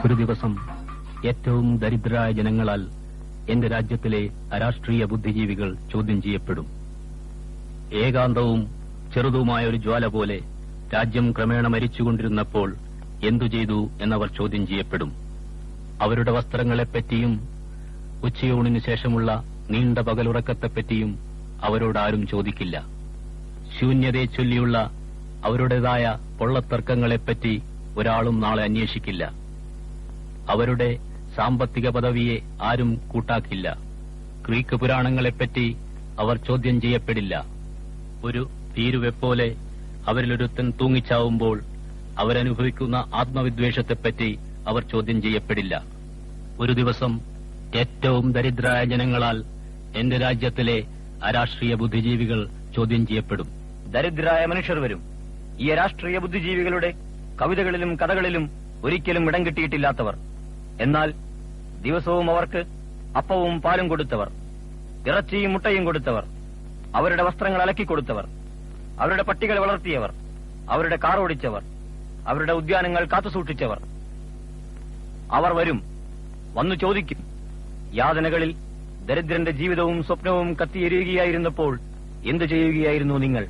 ഒരു ദിവസം ഏറ്റവും ദരിദ്രരായ ജനങ്ങളാൽ എന്റെ രാജ്യത്തിലെ അരാഷ്ട്രീയ ബുദ്ധിജീവികൾ ചോദ്യം ചെയ്യപ്പെടും. ഏകാന്തവും ചെറുതുമായ ഒരു ജ്വാല പോലെ രാജ്യം ക്രമേണ മരിച്ചുകൊണ്ടിരുന്നപ്പോൾ എന്തു ചെയ്തു എന്നവർ ചോദ്യം ചെയ്യപ്പെടും. അവരുടെ വസ്ത്രങ്ങളെപ്പറ്റിയും ഉച്ചയൂണിനു ശേഷമുള്ള നീണ്ട പകലുറക്കത്തെപ്പറ്റിയും അവരോടാരും ചോദിക്കില്ല. ശൂന്യതയെ ചൊല്ലിയുള്ള അവരുടേതായ പൊള്ളത്തർക്കങ്ങളെപ്പറ്റി ഒരാളും നാളെ അന്വേഷിക്കില്ല. അവരുടെ സാമ്പത്തിക പദവിയെ ആരും കൂട്ടാക്കില്ല. ഗ്രീക്ക് പുരാണങ്ങളെപ്പറ്റി അവർ ചോദ്യം ചെയ്യപ്പെടില്ല. ഒരു ഭീരുവെപ്പോലെ അവരിലൊരുത്തൻ തൂങ്ങിച്ചാവുമ്പോൾ അവരനുഭവിക്കുന്ന ആത്മവിദ്വേഷത്തെപ്പറ്റി അവർ ചോദ്യം ചെയ്യപ്പെടില്ല. ഒരു ദിവസം ഏറ്റവും ദരിദ്രരായ ജനങ്ങളാൽ എന്റെ രാജ്യത്തിലെ അരാഷ്ട്രീയ ബുദ്ധിജീവികൾ ചോദ്യം ചെയ്യപ്പെടും. ദരിദ്രരായ മനുഷ്യർ വരും. ഈ രാഷ്ട്രീയ ബുദ്ധിജീവികളുടെ കവിതകളിലും കഥകളിലും ഒരിക്കലും ഇടം കിട്ടിയിട്ടില്ലാത്തവർ, എന്നാൽ ദിവസവും അവർക്ക് അപ്പവും പാലും കൊടുത്തവർ, ഇറച്ചിയും മുട്ടയും കൊടുത്തവർ, അവരുടെ വസ്ത്രങ്ങൾ അലക്കിക്കൊടുത്തവർ, അവരുടെ പട്ടികൾ വളർത്തിയവർ, അവരുടെ കാർ ഓടിച്ചവർ, അവരുടെ ഉദ്യാനങ്ങൾ കാത്തുസൂക്ഷിച്ചവർ. അവർ വരും, വന്നു ചോദിക്കും, യാതനകളിൽ ദരിദ്രന്റെ ജീവിതവും സ്വപ്നവും കത്തിയെരിയുകയായിരുന്നപ്പോൾ എന്തു ചെയ്യുകയായിരുന്നു നിങ്ങൾ?